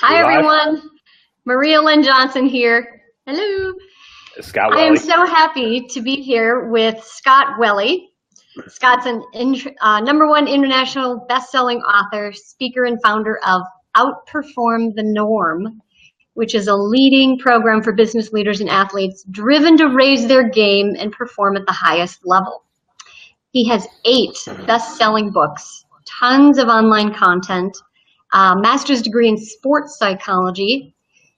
Hi, Live. everyone. Maria Lynn Johnson here. Hello. Scott I am Welle. so happy to be here with Scott Welle. Scott's an #1 international best-selling author, speaker, and founder of Outperform the Norm, which is a leading program for business leaders and athletes driven to raise their game and perform at the highest level. He has 8 best-selling books, tons of online content, a master's degree in sports psychology,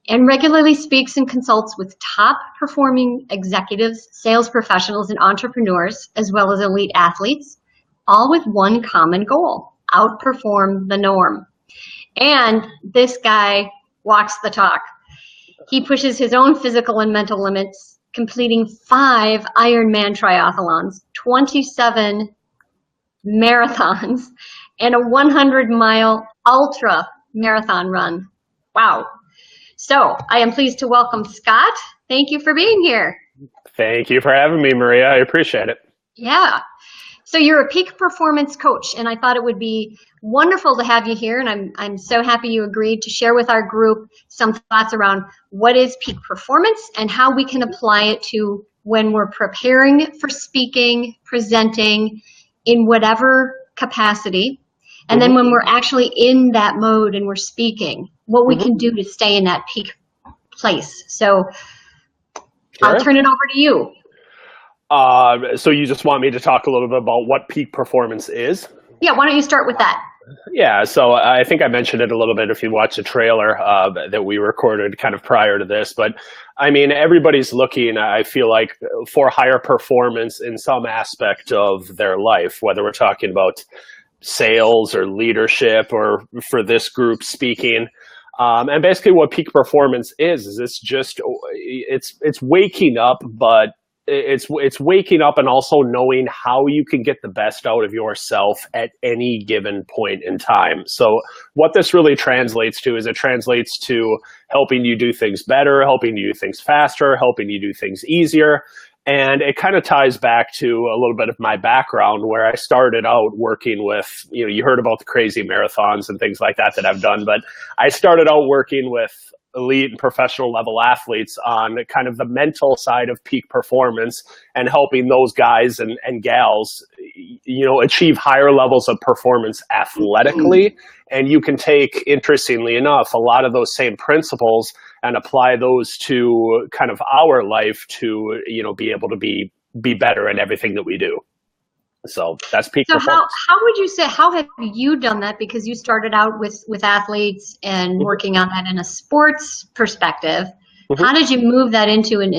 and regularly speaks and consults with top performing executives, sales professionals, and entrepreneurs, as well as elite athletes, all with one common goal: outperform the norm. And this guy walks the talk. He pushes his own physical and mental limits, completing 5 Ironman triathlons, 27 marathons, and a 100-mile ultra marathon run. Wow. So I am pleased to welcome Scott. Thank you for being here. Thank you for having me, Maria. I appreciate it. Yeah. So you're a peak performance coach, and I thought it would be wonderful to have you here, and I'm so happy you agreed to share with our group some thoughts around what is peak performance and how we can apply it to when we're preparing for speaking, presenting in whatever capacity, and then when we're actually in that mode and we're speaking, what we can do to stay in that peak place. So I'll turn it over to you. So you just want me to talk a little bit about what peak performance is? Yeah, why don't you start with that? Yeah, so I think I mentioned it a little bit if you watched the trailer that we recorded kind of prior to this. But I mean, everybody's looking, I feel like, for higher performance in some aspect of their life, whether we're talking about sales or leadership or for this group speaking. And basically what peak performance is it's just, it's waking up, but it's waking up and also knowing how you can get the best out of yourself at any given point in time. So what this really translates to is it translates to helping you do things better, helping you do things faster, helping you do things easier. And it kind of ties back to a little bit of my background where I started out working with, you heard about the crazy marathons and things like that I've done, but I started out working with elite and professional level athletes on kind of the mental side of peak performance and helping those guys and gals, achieve higher levels of performance athletically. And you can take, interestingly enough, a lot of those same principles and apply those to kind of our life to, be able to be better in everything that we do. So that's peak performance. How would you say, how have you done that? Because you started out with athletes and working on that in a sports perspective. How did you move that into and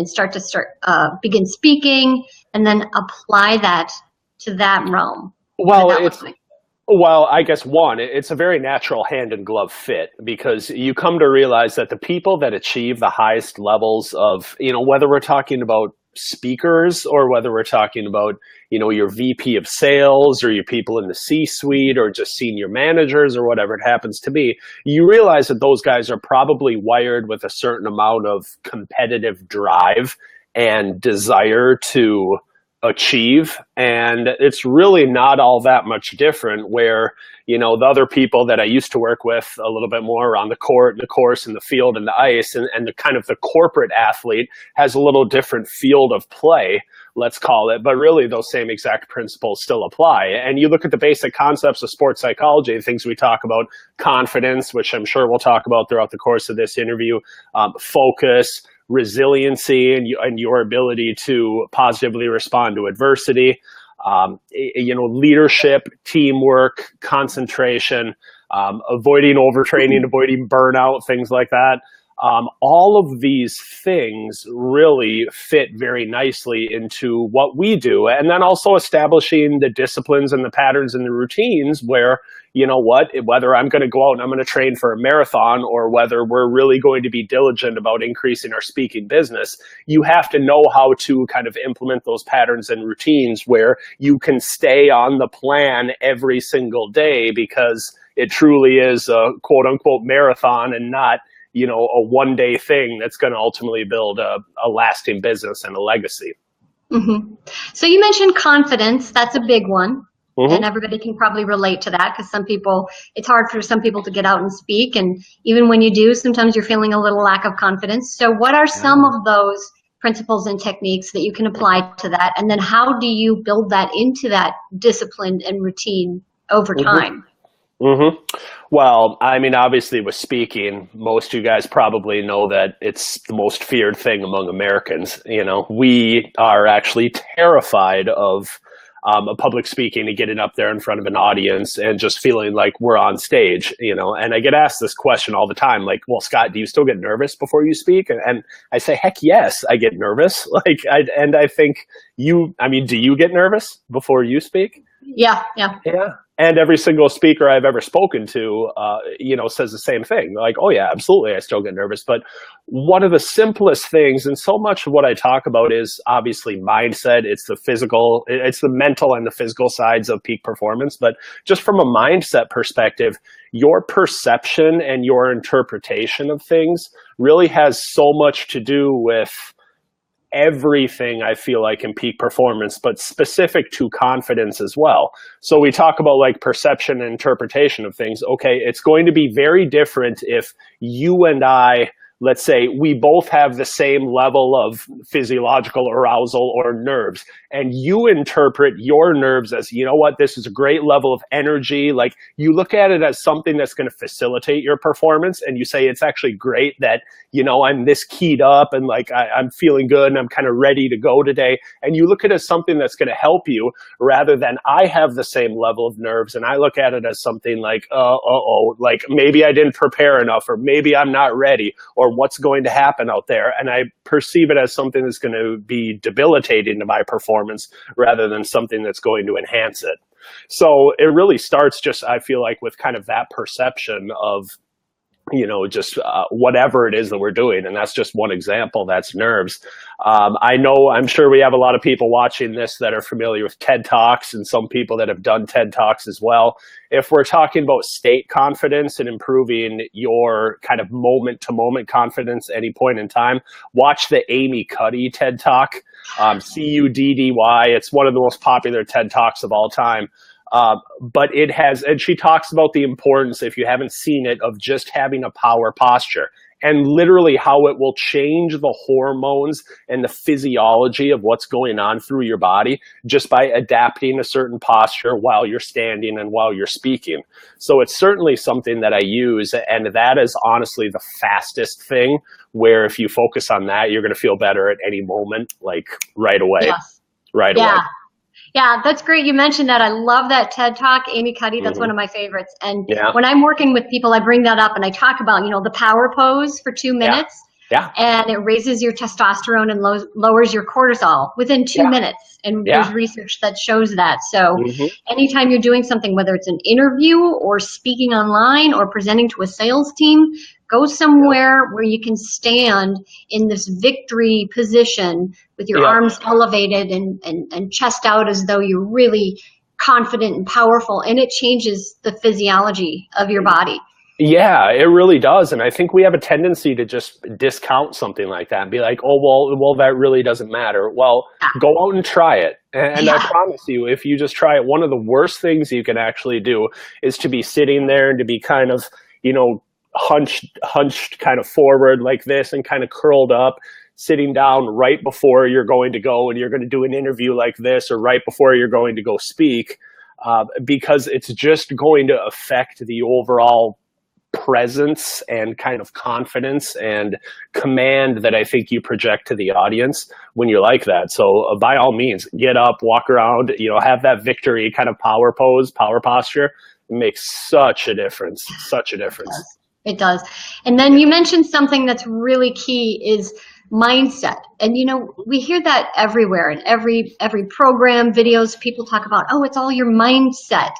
begin speaking and then apply that to that realm? Well, I guess it's a very natural hand in glove fit because you come to realize that the people that achieve the highest levels of, whether we're talking about speakers or whether we're talking about, your VP of sales or your people in the C-suite or just senior managers or whatever it happens to be, you realize that those guys are probably wired with a certain amount of competitive drive and desire to achieve. And it's really not all that much different where, the other people that I used to work with a little bit more on the court and the course and the field and the ice and the kind of the corporate athlete has a little different field of play, let's call it, but really those same exact principles still apply. And you look at the basic concepts of sports psychology, the things we talk about, confidence, which I'm sure we'll talk about throughout the course of this interview, focus, resiliency, and your ability to positively respond to adversity, leadership, teamwork, concentration, avoiding overtraining, avoiding burnout, things like that. All of these things really fit very nicely into what we do. And then also establishing the disciplines and the patterns and the routines where, whether I'm going to go out and I'm going to train for a marathon or whether we're really going to be diligent about increasing our speaking business, you have to know how to kind of implement those patterns and routines where you can stay on the plan every single day because it truly is a quote unquote marathon and not, a one-day thing that's going to ultimately build a lasting business and a legacy. So you mentioned confidence. That's a big one. And everybody can probably relate to that because it's hard for some people to get out and speak. And even when you do, sometimes you're feeling a little lack of confidence. So what are some of those principles and techniques that you can apply to that? And then how do you build that into that discipline and routine over time? Well, I mean, obviously with speaking, most of you guys probably know that it's the most feared thing among Americans. You know, we are actually terrified of public speaking and getting up there in front of an audience and just feeling like we're on stage, you know. And I get asked this question all the time, like, well, Scott, do you still get nervous before you speak? And I say, heck yes, I get nervous. And I think do you get nervous before you speak? Yeah. And every single speaker I've ever spoken to, says the same thing. They're like, oh yeah, absolutely, I still get nervous. But one of the simplest things, and so much of what I talk about is obviously mindset. It's the mental and the physical sides of peak performance. But just from a mindset perspective, your perception and your interpretation of things really has so much to do with everything, I feel like, in peak performance, but specific to confidence as well. So we talk about like perception and interpretation of things. Okay, it's going to be very different if you and I, let's say we both have the same level of physiological arousal or nerves, and you interpret your nerves as, you know what, this is a great level of energy. Like, you look at it as something that's going to facilitate your performance, and you say it's actually great that, you know, I'm this keyed up and like I'm feeling good and I'm kind of ready to go today. And you look at it as something that's going to help you, rather than I have the same level of nerves and I look at it as something like, like maybe I didn't prepare enough, or maybe I'm not ready, or what's going to happen out there. And I perceive it as something that's going to be debilitating to my performance rather than something that's going to enhance it. So it really starts just, I feel like, with kind of that perception of, you know, just whatever it is that we're doing. And that's just one example. That's nerves. I'm sure we have a lot of people watching this that are familiar with TED Talks, and some people that have done TED Talks as well. If we're talking about state confidence and improving your kind of moment to moment confidence at any point in time, watch the Amy Cuddy TED Talk, Cuddy. It's one of the most popular TED Talks of all time. But it has, and she talks about the importance, if you haven't seen it, of just having a power posture, and literally how it will change the hormones and the physiology of what's going on through your body just by adapting a certain posture while you're standing and while you're speaking. So it's certainly something that I use, and that is honestly the fastest thing, where if you focus on that, you're going to feel better at any moment, like right away. Yes. Right away. Yeah, that's great. You mentioned that. I love that TED Talk, Amy Cuddy. That's one of my favorites. And when I'm working with people, I bring that up and I talk about, you know, the power pose for 2 minutes. Yeah. And it raises your testosterone and lowers your cortisol within 2 minutes. And there's research that shows that. So anytime you're doing something, whether it's an interview or speaking online or presenting to a sales team, go somewhere where you can stand in this victory position with your arms elevated and chest out as though you're really confident and powerful. And it changes the physiology of your body. Yeah, it really does. And I think we have a tendency to just discount something like that and be like, oh, well, that really doesn't matter. Well, go out and try it. And I promise you, if you just try it, one of the worst things you can actually do is to be sitting there and to be kind of, you know, hunched kind of forward like this and kind of curled up, sitting down right before you're going to go and you're going to do an interview like this, or right before you're going to go speak, because it's just going to affect the overall presence and kind of confidence and command that I think you project to the audience when you're like that. So by all means, get up, walk around, you know, have that victory kind of power pose, power posture. It makes such a difference, such a difference. It does. And then you mentioned something that's really key is mindset. And, you know, we hear that everywhere in every program, videos, people talk about, oh, it's all your mindset.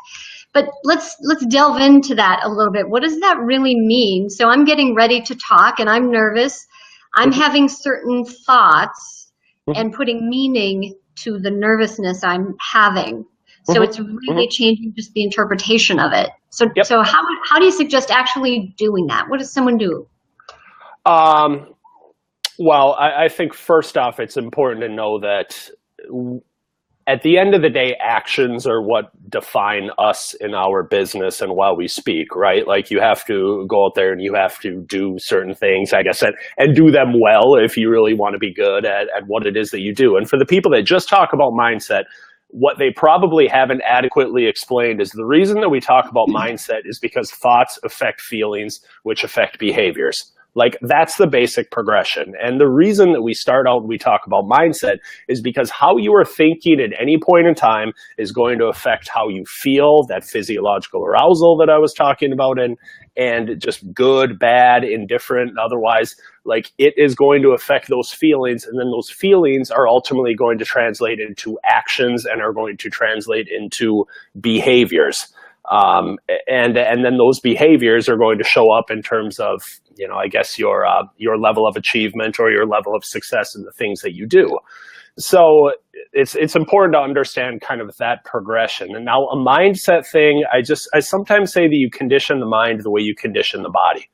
But let's delve into that a little bit. What does that really mean? So I'm getting ready to talk and I'm nervous. I'm having certain thoughts and putting meaning to the nervousness I'm having. So it's really changing just the interpretation of it. So so how do you suggest actually doing that? What does someone do? Well, I think first off, it's important to know that at the end of the day, actions are what define us in our business and while we speak, right? Like you have to go out there and you have to do certain things, I guess, and do them well if you really want to be good at what it is that you do. And for the people that just talk about mindset, what they probably haven't adequately explained is the reason that we talk about mindset is because thoughts affect feelings, which affect behaviors. Like that's the basic progression. And the reason that we start out and we talk about mindset is because how you are thinking at any point in time is going to affect how you feel, that physiological arousal that I was talking about, and just good, bad, indifferent, otherwise, like it is going to affect those feelings. And then those feelings are ultimately going to translate into actions and are going to translate into behaviors. And then those behaviors are going to show up in terms of, I guess your level of achievement or your level of success in the things that you do. So it's important to understand kind of that progression. And now a mindset thing, I sometimes say that you condition the mind the way you condition the body.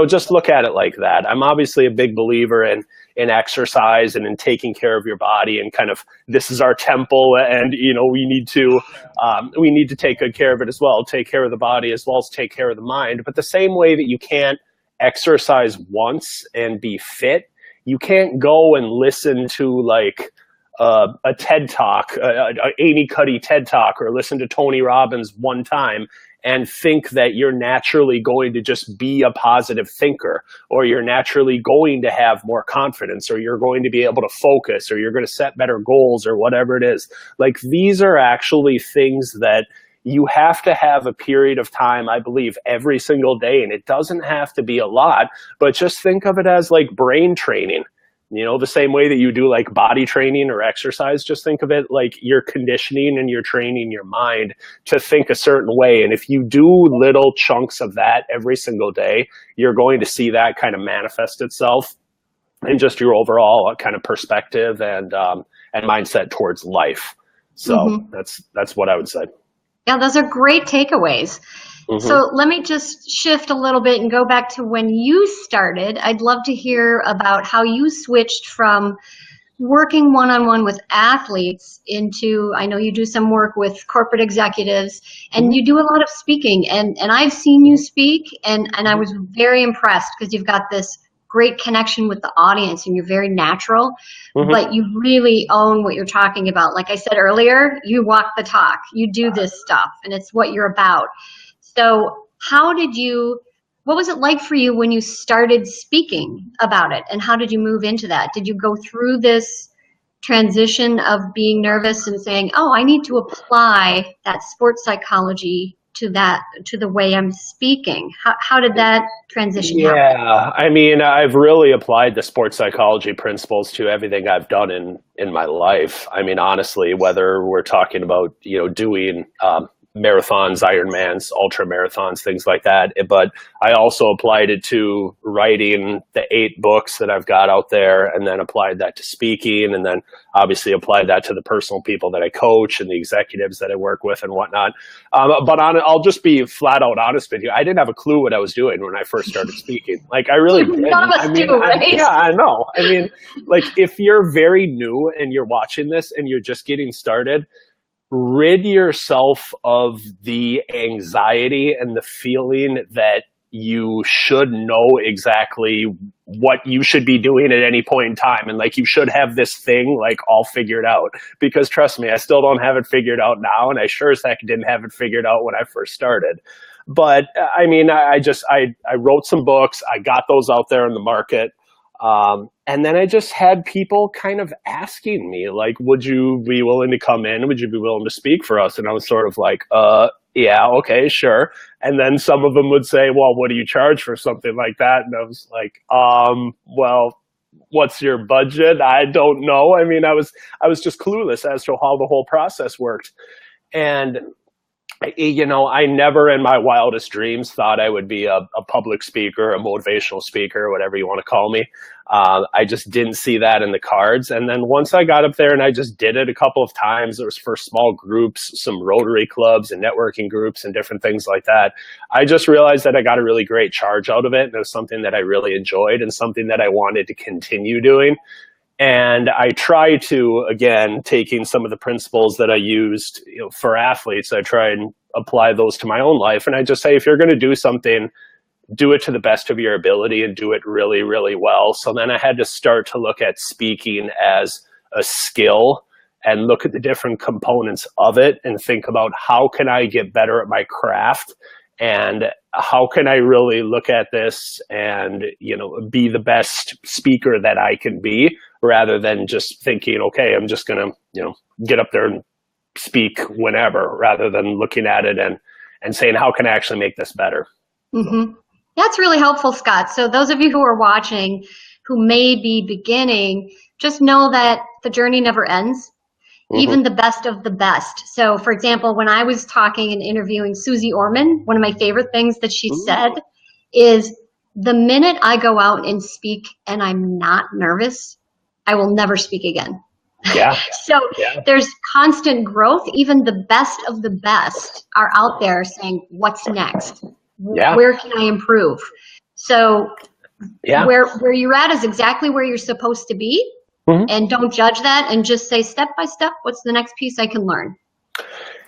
Just look at it like that. I'm obviously a big believer in exercise and in taking care of your body and kind of this is our temple and, we need to take good care of it as well, take care of the body as well as take care of the mind. But the same way that you can't exercise once and be fit, you can't go and listen to like a TED Talk, a Amy Cuddy TED Talk, or listen to Tony Robbins one time and think that you're naturally going to just be a positive thinker, or you're naturally going to have more confidence, or you're going to be able to focus, or you're going to set better goals, or whatever it is. Like these are actually things that you have to have a period of time, I believe, every single day. And it doesn't have to be a lot, but just think of it as like brain training. The same way that you do like body training or exercise, just think of it like you're conditioning and you're training your mind to think a certain way. And if you do little chunks of that every single day, you're going to see that kind of manifest itself in just your overall kind of perspective and mindset towards life. So that's what I would say. Yeah, those are great takeaways. So let me just shift a little bit and go back to when you started. I'd love to hear about how you switched from working one-on-one with athletes into, I know you do some work with corporate executives and you do a lot of speaking. And I've seen you speak and I was very impressed because you've got this great connection with the audience and you're very natural, but you really own what you're talking about. Like I said earlier, you walk the talk, you do this stuff and it's what you're about. So what was it like for you when you started speaking about it and how did you move into that? Did you go through this transition of being nervous and saying, oh, I need to apply that sports psychology to the way I'm speaking? How did that transition happen? Yeah, I mean, I've really applied the sports psychology principles to everything I've done in my life. I mean, honestly, whether we're talking about, doing marathons, Ironmans, ultra marathons, things like that. But I also applied it to writing the 8 books that I've got out there and then applied that to speaking and then obviously applied that to the personal people that I coach and the executives that I work with and whatnot. I'll just be flat out honest with you. I didn't have a clue what I was doing when I first started speaking. Like I really didn't. None of us do, right? Yeah, I know. I mean, like if you're very new and you're watching this and you're just getting started, rid yourself of the anxiety and the feeling that you should know exactly what you should be doing at any point in time. And like, you should have this thing like all figured out, because trust me, I still don't have it figured out now. And I sure as heck didn't have it figured out when I first started. But I mean, I wrote some books. I got those out there in the market. And then I just had people kind of asking me, like, would you be willing to come in? Would you be willing to speak for us? And I was sort of like, yeah, okay, sure. And then some of them would say, well, what do you charge for something like that? And I was like, well, what's your budget? I don't know. I mean, I was just clueless as to how the whole process worked. And I never in my wildest dreams thought I would be a public speaker, a motivational speaker, whatever you want to call me. I just didn't see that in the cards. And then once I got up there and I just did it a couple of times, it was for small groups, some Rotary clubs and networking groups and different things like that. I just realized that I got a really great charge out of it. And it was something that I really enjoyed and something that I wanted to continue doing. And I try to, again, taking some of the principles that I used, for athletes, I try and apply those to my own life. And I just say, if you're going to do something, do it to the best of your ability and do it really, really well. So then I had to start to look at speaking as a skill and look at the different components of it and think about how can I get better at my craft, and how can I really look at this and, be the best speaker that I can be, rather than just thinking, okay, I'm just going to, get up there and speak whenever, rather than looking at it and saying, how can I actually make this better? Mm-hmm. That's really helpful, Scott. So those of you who are watching who may be beginning, just know that the journey never ends. Even the best of the best. So, for example, when I was talking and interviewing Susie Orman, one of my favorite things that she said is, the minute I go out and speak and I'm not nervous, I will never speak again. Yeah. So there's constant growth. Even the best of the best are out there saying, what's next? Yeah. Where can I improve? So where you're at is exactly where you're supposed to be. And don't judge that, and just say, step by step, what's the next piece I can learn?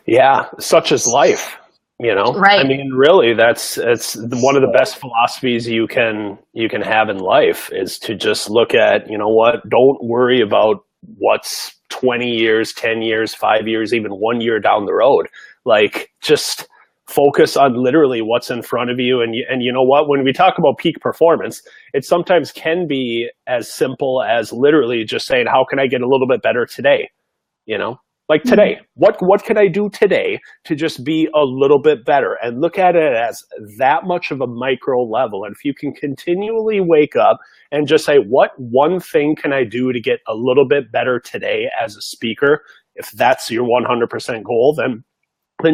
Yeah, such is life, Right. I mean, really, it's one of the best philosophies you can have in life, is to just look at, don't worry about what's 20 years, 10 years, 5 years, even 1 year down the road. Like, just focus on literally what's in front of you. And you know what, when we talk about peak performance, it sometimes can be as simple as literally just saying, how can I get a little bit better today? Like today, what can I do today to just be a little bit better? And look at it as that much of a micro level. And if you can continually wake up and just say, what one thing can I do to get a little bit better today as a speaker? If that's your 100% goal, then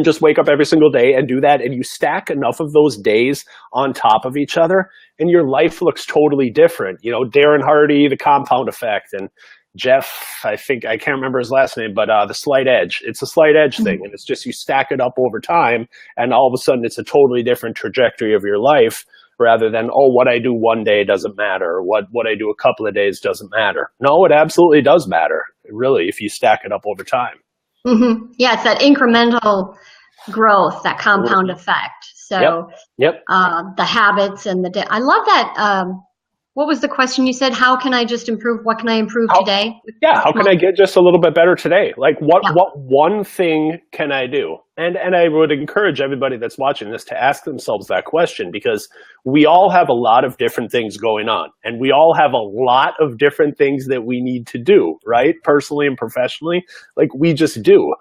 just wake up every single day and do that. And you stack enough of those days on top of each other, and your life looks totally different. Darren Hardy, The Compound Effect, and Jeff, I can't remember his last name, but The Slight Edge. It's a slight edge thing. And it's just, you stack it up over time, and all of a sudden it's a totally different trajectory of your life, rather than, what I do one day doesn't matter, or what I do a couple of days doesn't matter. No, it absolutely does matter, really, if you stack it up over time. Mm-hmm. Yeah, it's that incremental growth, that compound effect. So the habits and I love that. What was the question you said? How can I just improve? What can I improve today? Yeah, how can I get just a little bit better today? Like, what one thing can I do? And I would encourage everybody that's watching this to ask themselves that question, because we all have a lot of different things going on, and we all have a lot of different things that we need to do, right? Personally and professionally, like, we just do.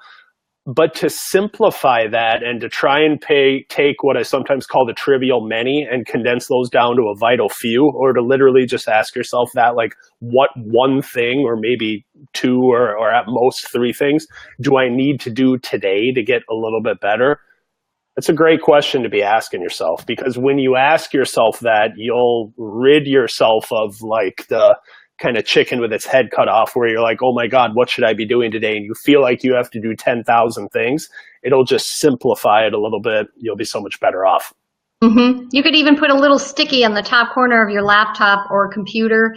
But to simplify that and to try and take what I sometimes call the trivial many and condense those down to a vital few, or to literally just ask yourself that, like, what one thing, or maybe two, or at most three things do I need to do today to get a little bit better? That's a great question to be asking yourself, because when you ask yourself that, you'll rid yourself of, like, the kind of chicken with its head cut off, where you're like, oh my God, what should I be doing today? And you feel like you have to do 10,000 things. It'll just simplify it a little bit. You'll be so much better off. You could even put a little sticky on the top corner of your laptop or computer,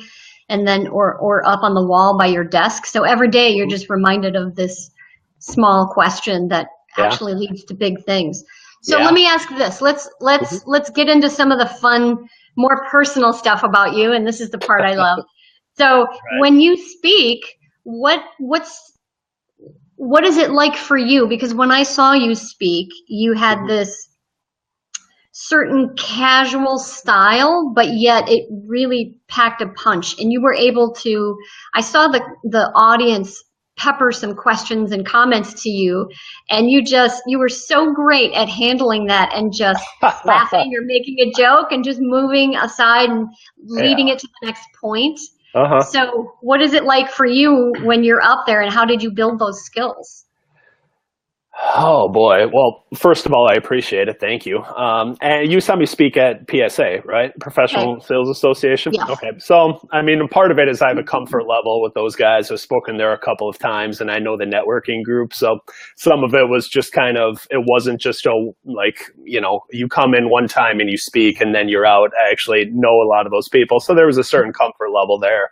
and then, or up on the wall by your desk. So every day you're just reminded of this small question that actually leads to big things. So let me ask this. Let's get into some of the fun, more personal stuff about you. And this is the part I love. So when you speak, what is it like for you? Because when I saw you speak, you had this certain casual style, but yet it really packed a punch. And you were able to, I saw the audience pepper some questions and comments to you, and you were so great at handling that and just laughing or making a joke and just moving aside and leading it to the next point. So what is it like for you when you're up there, and how did you build those skills? Oh boy. Well, first of all, I appreciate it. Thank you. And you saw me speak at PSA, right? Professional Sales Association. Yeah. Okay. So, I mean, part of it is I have a comfort level with those guys. I've spoken there a couple of times, and I know the networking group. So some of it was just kind of, it wasn't just you come in one time and you speak and then you're out. I actually know a lot of those people. So there was a certain comfort level there.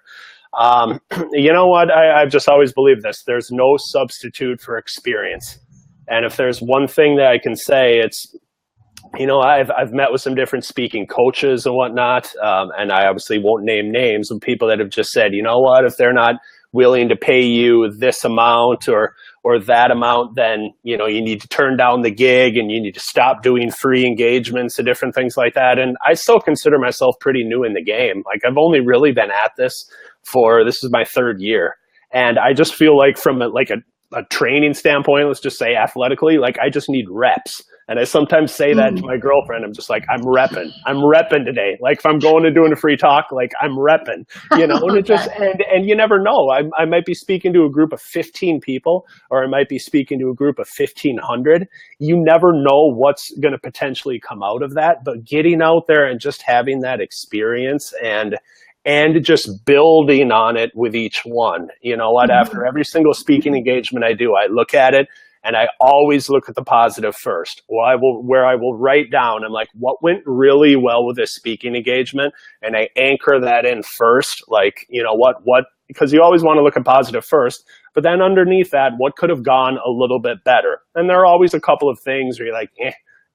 You know what? I've just always believed this. There's no substitute for experience. And if there's one thing that I can say, it's, I've met with some different speaking coaches and whatnot, and I obviously won't name names of people that have just said, you know what, if they're not willing to pay you this amount or that amount, then you need to turn down the gig and you need to stop doing free engagements and different things like that. And I still consider myself pretty new in the game. Like I've only really been at this this is my third year, and I just feel like from a training standpoint, let's just say athletically, like I just need reps. And I sometimes say that to my girlfriend. I'm just like, I'm repping today. Like if I'm going and doing a free talk, like I'm repping, and it just, and you never know. I might be speaking to a group of 15 people, or I might be speaking to a group of 1,500. You never know what's going to potentially come out of that, but getting out there and just having that experience and just building on it with each one. You know what? After every single speaking engagement I do, I look at it and I always look at the positive first. Where I will write down, I'm like, what went really well with this speaking engagement? And I anchor that in first. Like, because you always want to look at positive first, but then underneath that, what could have gone a little bit better? And there are always a couple of things where you're like,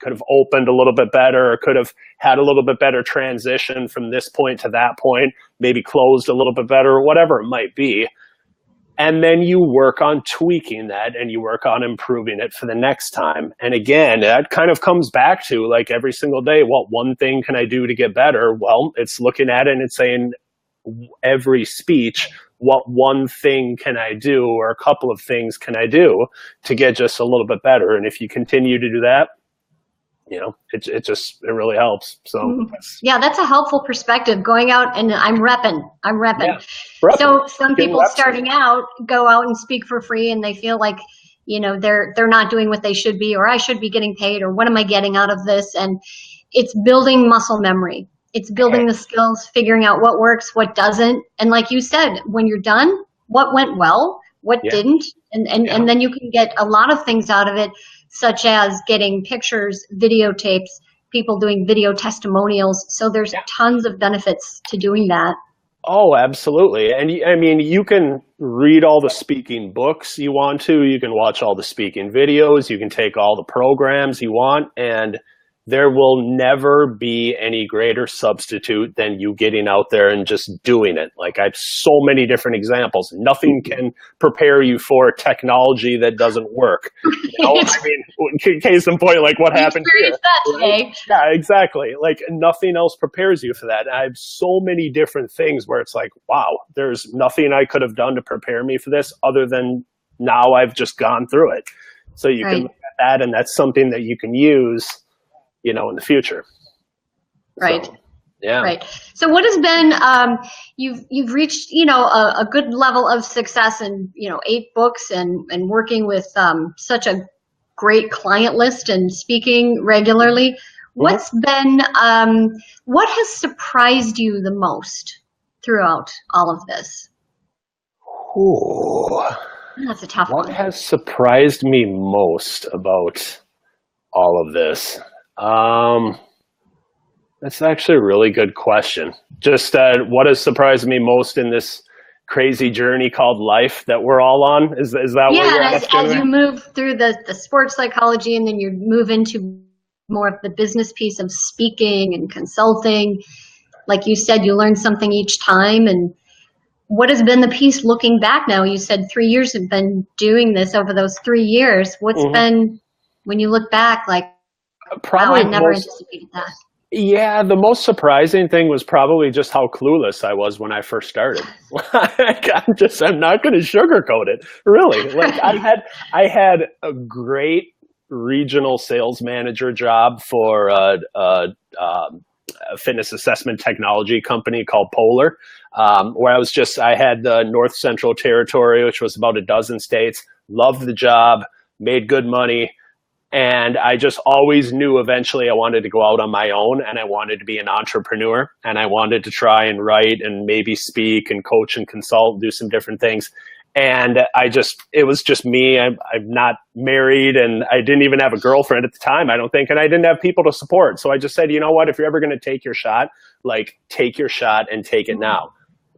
could have opened a little bit better, or could have had a little bit better transition from this point to that point, maybe closed a little bit better, whatever it might be. And then you work on tweaking that and you work on improving it for the next time. And again, that kind of comes back to like every single day, what one thing can I do to get better? Well, it's looking at it and it's saying every speech, what one thing can I do, or a couple of things can I do to get just a little bit better? And if you continue to do that, it really helps. So yeah, that's a helpful perspective, going out and I'm repping. Yeah, so some people starting out go out and speak for free and they feel like, they're not doing what they should be, or I should be getting paid, or what am I getting out of this? And it's building muscle memory. It's building the skills, figuring out what works, what doesn't. And like you said, when you're done, what went well, what didn't, and then you can get a lot of things out of it, such as getting pictures, videotapes, people doing video testimonials. So there's tons of benefits to doing that. Oh, absolutely. And I mean, you can read all the speaking books you want to, you can watch all the speaking videos, you can take all the programs you want, and there will never be any greater substitute than you getting out there and just doing it. Like I have so many different examples. Nothing can prepare you for technology that doesn't work. I mean, case in point, like what happened here. That today. Yeah, exactly. Like nothing else prepares you for that. I have so many different things where it's like, wow, there's nothing I could have done to prepare me for this other than now I've just gone through it. So you can look at that, and that's something that you can use in the future. Right. So, yeah. Right. So what has been, you've reached, a good level of success in, 8 books and working with such a great client list and speaking regularly. What's been, what has surprised you the most throughout all of this? Ooh. That's a tough one. What has surprised me most about all of this? That's actually a really good question. Just what has surprised me most in this crazy journey called life that we're all on? Is that what you're asking? Yeah, as you move through the sports psychology, and then you move into more of the business piece of speaking and consulting. Like you said, you learn something each time. And what has been the piece looking back now? You said 3 years have been doing this. Over those 3 years, what's been, when you look back, like, probably wow, I never anticipated that. Yeah, the most surprising thing was probably just how clueless I was when I first started. I'm not going to sugarcoat it. Really, like I had a great regional sales manager job for a fitness assessment technology company called Polar, where I had the North Central Territory, which was about a dozen states. Loved the job, made good money. And I just always knew eventually I wanted to go out on my own, and I wanted to be an entrepreneur, and I wanted to try and write and maybe speak and coach and consult, do some different things. And it was just me. I'm not married, and I didn't even have a girlfriend at the time, I don't think. And I didn't have people to support. So I just said, you know what, if you're ever going to take your shot, like take your shot and take it now.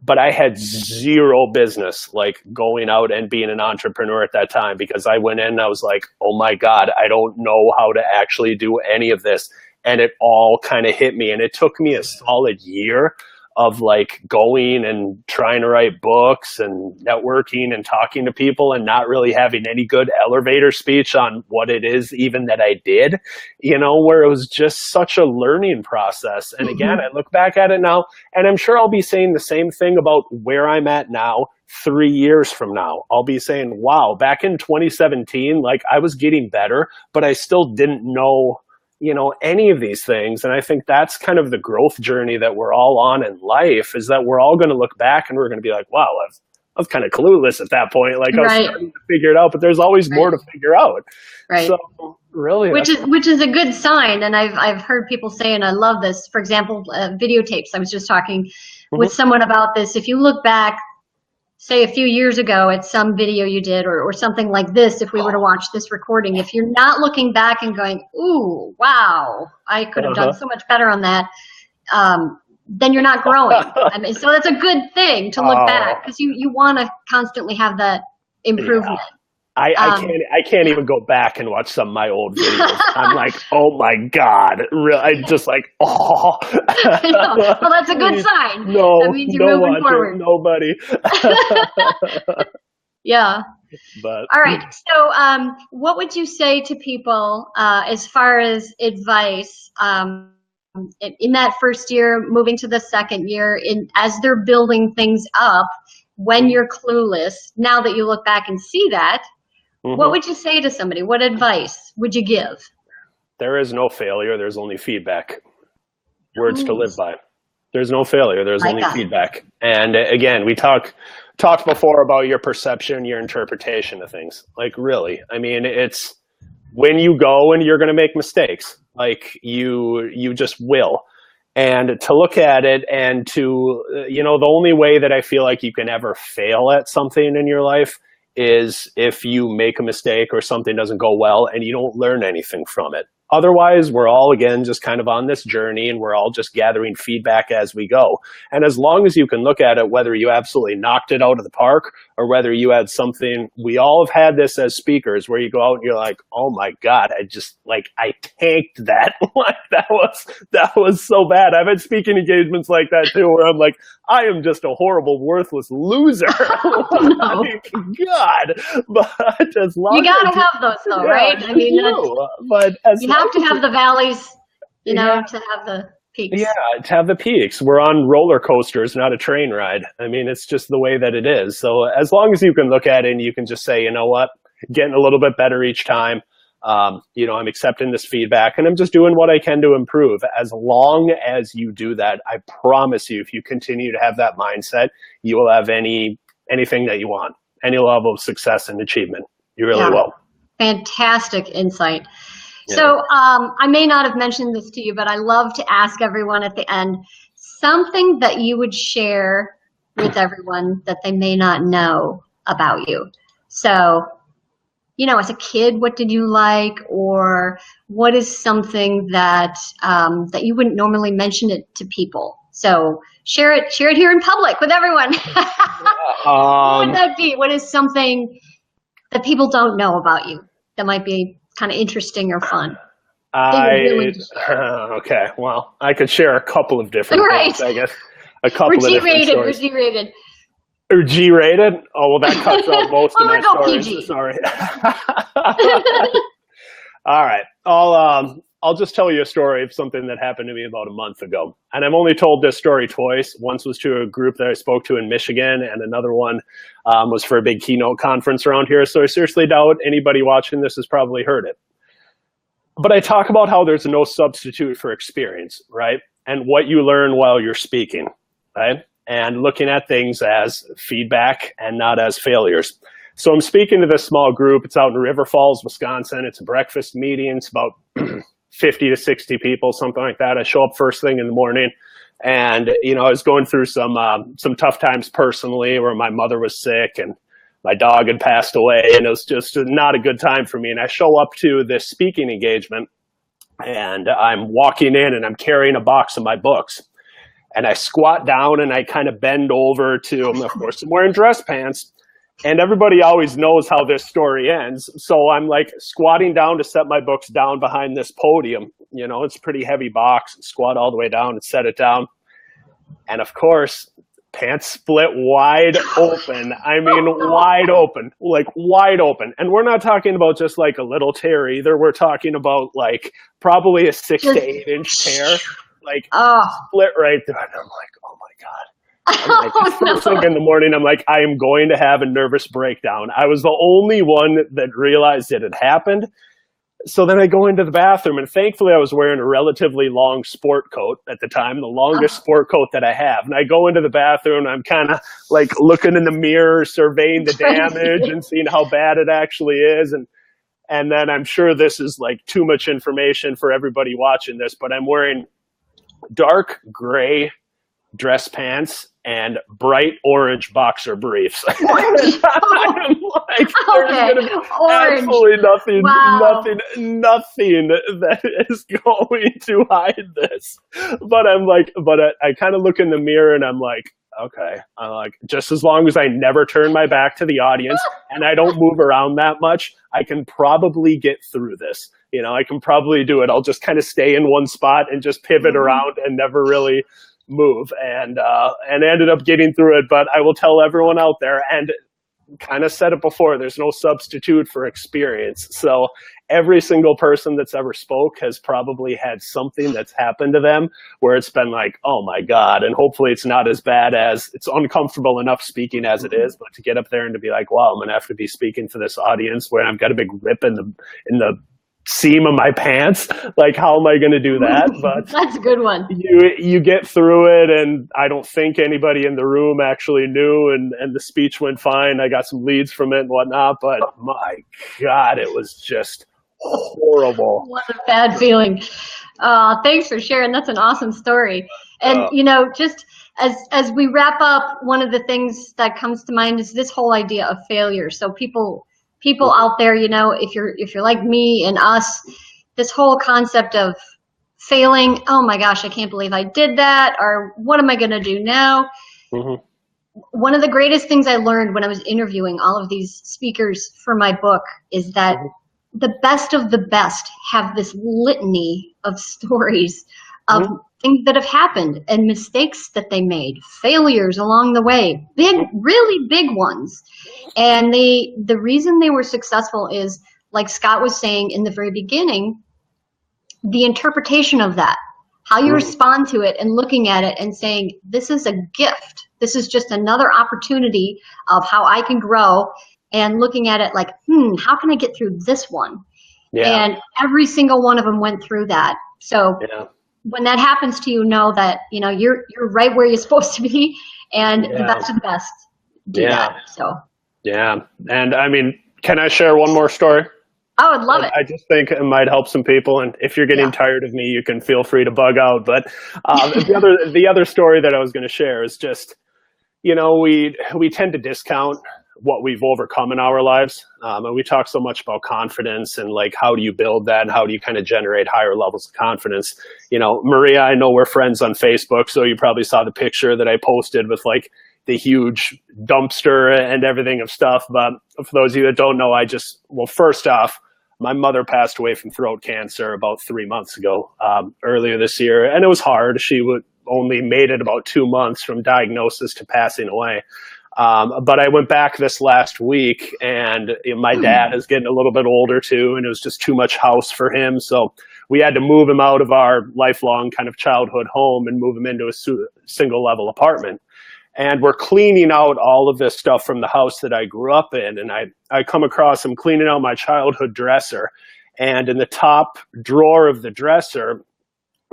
but I had zero business like going out and being an entrepreneur at that time, because I went in and I was like, oh my God, I don't know how to actually do any of this. And it all kind of hit me. And it took me a solid year of like going and trying to write books and networking and talking to people and not really having any good elevator speech on what it is even that I did, where it was just such a learning process. And again, I look back at it now and I'm sure I'll be saying the same thing about where I'm at now 3 years from now. I'll be saying, wow, back in 2017, like I was getting better, but I still didn't know any of these things. And I think that's kind of the growth journey that we're all on in life, is that we're all going to look back and we're going to be like, wow, I was kind of clueless at that point. Like I was starting to figure it out, but there's always more to figure out. Right. So really, which is a good sign. And I've heard people say, and I love this, for example, videotapes. I was just talking with someone about this. If you look back, say a few years ago at some video you did or something like this, if we were to watch this recording, if you're not looking back and going, ooh, wow, I could have done so much better on that, then you're not growing. I mean, so that's a good thing to look back, because you want to constantly have that improvement. Yeah. I can't even go back and watch some of my old videos. I'm like, oh my God. I'm just like, oh. Well, that's a good sign. No, that means you're moving forward. Nobody. Yeah. But all right. So what would you say to people as far as advice in that first year, moving to the second year, as they're building things up, when you're clueless, now that you look back and see that, what would you say to somebody? What advice would you give? There is no failure. There's only feedback. Words to live by. There's no failure. There's only feedback. And again, we talked before about your perception, your interpretation of things. Like really, I mean, it's when you go and you're going to make mistakes, like you just will. And to look at it and to, the only way that I feel like you can ever fail at something in your life is if you make a mistake or something doesn't go well and you don't learn anything from it. Otherwise, we're all, again, just kind of on this journey and we're all just gathering feedback as we go. And as long as you can look at it, whether you absolutely knocked it out of the park or whether you had something, we all have had this as speakers where you go out and you're like, oh my God, I tanked that. that was so bad. I've had speaking engagements like that too, where I'm like, I am just a horrible, worthless loser. No. God. But as long you got to have those though, right? I mean, but you have to have the valleys, to have the peaks. Yeah, to have the peaks. We're on roller coasters, not a train ride. I mean, it's just the way that it is. So as long as you can look at it and you can just say, you know what, getting a little bit better each time. I'm accepting this feedback and I'm just doing what I can to improve. As long as you do that, I promise you, if you continue to have that mindset, you will have anything that you want, any level of success and achievement. You really will. Fantastic insight. Yeah. So I may not have mentioned this to you, but I love to ask everyone at the end something that you would share with everyone that they may not know about you. So, as a kid, what did you like, or what is something that that you wouldn't normally mention it to people? So share it here in public with everyone. What would that be? What is something that people don't know about you that might be kind of interesting or fun? Okay, well, I could share a couple of different things, I guess. A couple of different stories. We're G-rated. Or G-rated? Oh, well, that cuts out most of my stories. PG. Sorry. All right. I'll just tell you a story of something that happened to me about a month ago. And I've only told this story twice. Once was to a group that I spoke to in Michigan, and another one was for a big keynote conference around here. So I seriously doubt anybody watching this has probably heard it. But I talk about how there's no substitute for experience, right? And what you learn while you're speaking, right? And looking at things as feedback and not as failures. So I'm speaking to this small group. It's out in River Falls, Wisconsin. It's a breakfast meeting. It's about 50 to 60 people, something like that. I show up first thing in the morning. And, I was going through some tough times personally, where my mother was sick and my dog had passed away, and it was just not a good time for me. And I show up to this speaking engagement, and I'm walking in and I'm carrying a box of my books. And I squat down and I kind of bend over to, of course, I'm wearing dress pants. And everybody always knows how this story ends. So I'm like squatting down to set my books down behind this podium. You know, it's a pretty heavy box. Squat all the way down and set it down. And of course, pants split wide open. I mean, wide open, like wide open. And we're not talking about just like a little tear either. We're talking about like probably a 6 to 8 inch tear, like split right there. And I'm like, oh my God. Like, first thing in the morning, I'm like, I am going to have a nervous breakdown. I was the only one that realized it had happened. So then I go into the bathroom, and thankfully I was wearing a relatively long sport coat at the time, the longest sport coat that I have. And I go into the bathroom, and I'm kind of like looking in the mirror, surveying the damage and seeing how bad it actually is. And then I'm sure this is like too much information for everybody watching this, but I'm wearing dark gray dress pants and bright orange boxer briefs. I'm like, there's going to be absolutely nothing, nothing that is going to hide this. But I'm like, I kind of look in the mirror and I'm like, okay, I'm like, just as long as I never turn my back to the audience and I don't move around that much, I can probably get through this. You know, I can probably do it. I'll just kind of stay in one spot and just pivot around and never really move, and ended up getting through it. But I will tell everyone out there, and kind of said it before, there's no substitute for experience. So every single person that's ever spoke has probably had something that's happened to them where it's been like, oh my God. And hopefully it's not as bad as, it's uncomfortable enough speaking as it is, but to get up there and to be like, wow, I'm gonna have to be speaking to this audience where I've got a big rip in the seam of my pants, like how am I going to do that? But that's a good one. You get through it, and I don't think anybody in the room actually knew, and the speech went fine. I got some leads from it and whatnot, but my God, it was just horrible. What a bad feeling. Thanks for sharing. That's an awesome story. And you know, just as we wrap up, one of the things that comes to mind is this whole idea of failure. So people out there, you know, if you're like me and us, this whole concept of failing, oh my gosh, I can't believe I did that, or what am I going to do now? Mm-hmm. One of the greatest things I learned when I was interviewing all of these speakers for my book is that the best of the best have this litany of stories of things that have happened and mistakes that they made, failures along the way, really big ones. And the reason they were successful is, like Scott was saying in the very beginning, the interpretation of that, how you respond to it and looking at it and saying, this is a gift. This is just another opportunity of how I can grow, and looking at it like, how can I get through this one? Yeah. And every single one of them went through that. So when that happens to you, know that, you know, you're right where you're supposed to be, and the best of the best do that. So. Yeah. And I mean, can I share one more story? I would love it. I just think it might help some people. And if you're getting tired of me, you can feel free to bug out. But the other story that I was going to share is just, you know, we tend to discount what we've overcome in our lives. And we talk so much about confidence and like, how do you build that? And how do you kind of generate higher levels of confidence? You know, Maria, I know we're friends on Facebook, so you probably saw the picture that I posted with like the huge dumpster and everything of stuff. But for those of you that don't know, first off, my mother passed away from throat cancer about 3 months ago, earlier this year. And it was hard. She only made it about 2 months from diagnosis to passing away. But I went back this last week, and my dad is getting a little bit older too, and it was just too much house for him. So we had to move him out of our lifelong kind of childhood home and move him into a single level apartment. And we're cleaning out all of this stuff from the house that I grew up in. And I come across him cleaning out my childhood dresser. And in the top drawer of the dresser,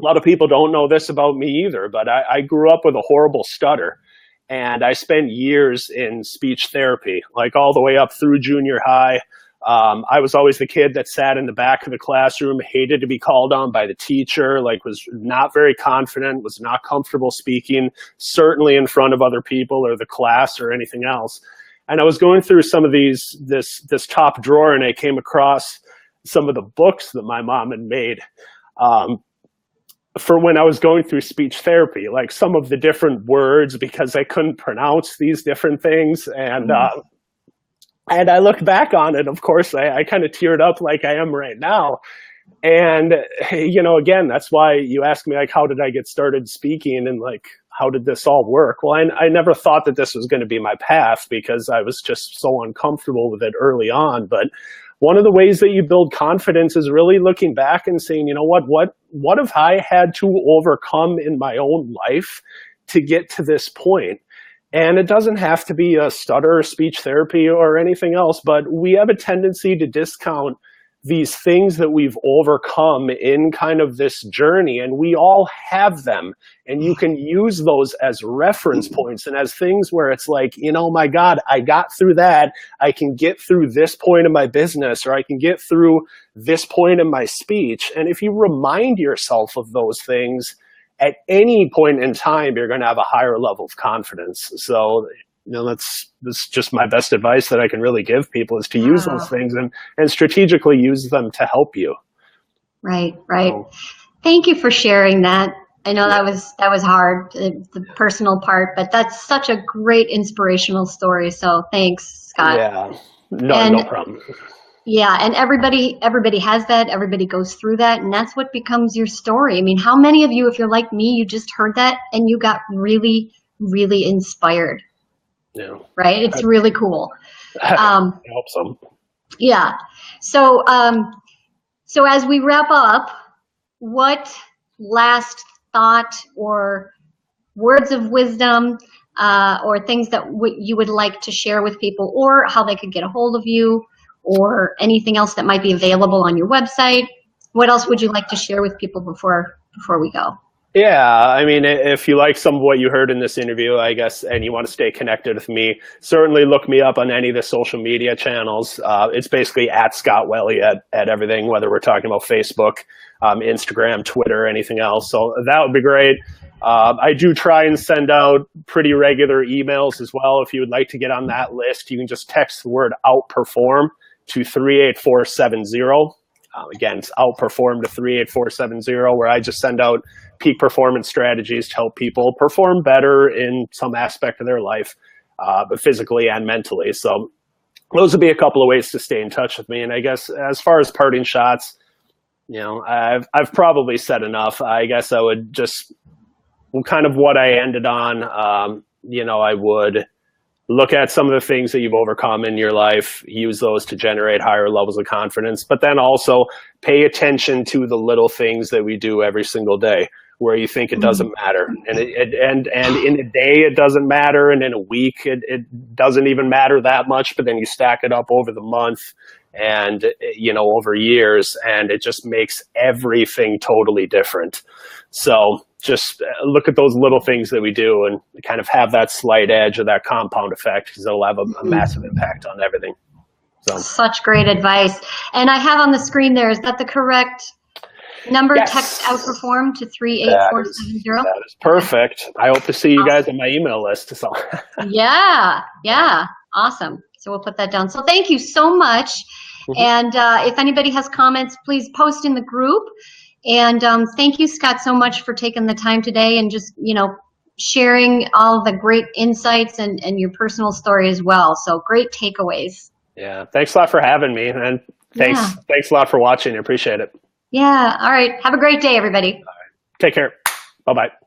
a lot of people don't know this about me either, but I grew up with a horrible stutter. And I spent years in speech therapy, like all the way up through junior high. I was always the kid that sat in the back of the classroom, hated to be called on by the teacher, like was not very confident, was not comfortable speaking, certainly in front of other people or the class or anything else. And I was going through some of this top drawer, and I came across some of the books that my mom had made. for when I was going through speech therapy, like some of the different words, because I couldn't pronounce these different things. And I looked back on it, of course, I kind of teared up like I am right now. And, you know, again, that's why you asked me, like, how did I get started speaking and like, how did this all work? Well, I never thought that this was going to be my path because I was just so uncomfortable with it early on. But one of the ways that you build confidence is really looking back and saying, you know what have I had to overcome in my own life to get to this point? And it doesn't have to be a stutter or speech therapy or anything else, but we have a tendency to discount these things that we've overcome in kind of this journey, and we all have them, and you can use those as reference points and as things where it's like, you know, my God, I got through that. I can get through this point in my business, or I can get through this point in my speech. And if you remind yourself of those things at any point in time, you're going to have a higher level of confidence. So, you know, that's just my best advice that I can really give people, is to use those things and strategically use them to help you. Right. So, thank you for sharing that. I know that was hard, the personal part, but that's such a great inspirational story. So thanks, Scott. Yeah, no problem. Yeah, and everybody has that. Everybody goes through that, and that's what becomes your story. I mean, how many of you, if you're like me, you just heard that and you got really, really inspired? Yeah. Right? It's really cool. I hope so. Yeah. So as we wrap up, what last thought or words of wisdom or things that you would like to share with people, or how they could get a hold of you, or anything else that might be available on your website? What else would you like to share with people before we go? Yeah, I mean, if you like some of what you heard in this interview, I guess, and you want to stay connected with me, certainly look me up on any of the social media channels. It's basically at Scott Welle at everything, whether we're talking about Facebook, Instagram, Twitter, anything else. So that would be great. I do try and send out pretty regular emails as well. If you would like to get on that list, you can just text the word outperform to 38470. Again, it's outperform to 38470, where I just send out peak performance strategies to help people perform better in some aspect of their life, but physically and mentally. So those would be a couple of ways to stay in touch with me. And I guess as far as parting shots, you know, I've probably said enough. I guess I would just kind of what I ended on, you know, I would look at some of the things that you've overcome in your life, use those to generate higher levels of confidence, but then also pay attention to the little things that we do every single day where you think it doesn't matter. And and in a day, it doesn't matter. And in a week, it doesn't even matter that much, but then you stack it up over the month and, you know, over years, and it just makes everything totally different. So just look at those little things that we do and kind of have that slight edge or that compound effect, because it'll have a massive impact on everything. So such great advice. And I have on the screen there, is that the correct number? Yes. Text outperform to 38470. That is perfect. I hope to see you guys on my email list. So yeah, awesome. So we'll put that down. So thank you so much. And if anybody has comments, please post in the group. And thank you, Scott, so much for taking the time today and just, you know, sharing all the great insights and your personal story as well. So great takeaways. Yeah, thanks a lot for having me, and thanks a lot for watching. I appreciate it. Yeah, all right. Have a great day, everybody. All right. Take care. Bye-bye.